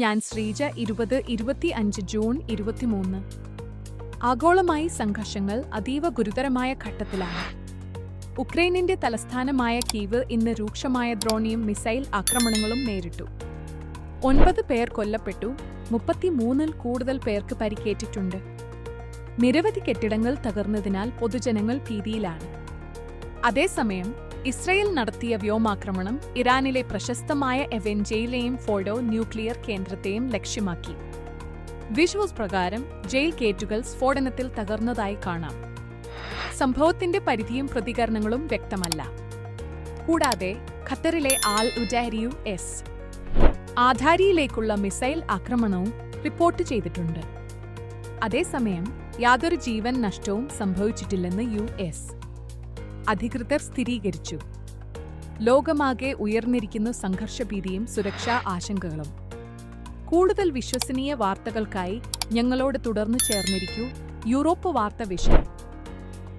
ഞാൻ ശ്രീജ 2025 ജൂൺ 23. ആഗോളമായി സംഘർഷങ്ങൾ അതീവ ഗുരുതരമായ ഘട്ടത്തിലാണ്. ഉക്രൈനിന്റെ തലസ്ഥാനമായ കീവ് ഇന്ന് രൂക്ഷമായ ഡ്രോണിയും മിസൈൽ ആക്രമണങ്ങളും നേരിട്ടു. 9 പേർ കൊല്ലപ്പെട്ടു, 33-ൽ കൂടുതൽ പേർക്ക് പരിക്കേറ്റിട്ടുണ്ട്. നിരവധി കെട്ടിടങ്ങൾ തകർന്നതിനാൽ പൊതുജനങ്ങൾ ഭീതിയിലാണ്. അതേസമയം ഇസ്രയേൽ നടത്തിയ വ്യോമാക്രമണം ഇറാനിലെ പ്രശസ്തമായ എവൻജയിലെയും ഫോർഡോ ന്യൂക്ലിയർ കേന്ദ്രത്തെയും ലക്ഷ്യമാക്കി. വിഷ്വൽസ് പ്രകാരം ജയിൽ ഗേറ്റുകൾ സ്ഫോടനത്തിൽ തകർന്നതായി കാണാം. സംഭവത്തിന്റെ പരിധിയും പ്രതികരണങ്ങളും വ്യക്തമല്ല. കൂടാതെ ഖത്തറിലെ ആൽ ഉജൈരിയു എസ് ആധാരിയിലേക്കുള്ള മിസൈൽ ആക്രമണവും റിപ്പോർട്ട് ചെയ്തിട്ടുണ്ട്. അതേസമയം യാതൊരു ജീവൻ നഷ്ടവും സംഭവിച്ചിട്ടില്ലെന്ന് US അധികൃതർ സ്ഥിരീകരിച്ചു. ലോകമാകെ ഉയർന്നിരിക്കുന്ന സംഘർഷഭീതിയും സുരക്ഷാ ആശങ്കകളും. കൂടുതൽ വിശ്വസനീയ വാർത്തകൾക്കായി ഞങ്ങളോട് തുടർന്ന് ചേർന്നിരിക്കൂ. യൂറോപ്പ് വാർത്ത വിഷയം.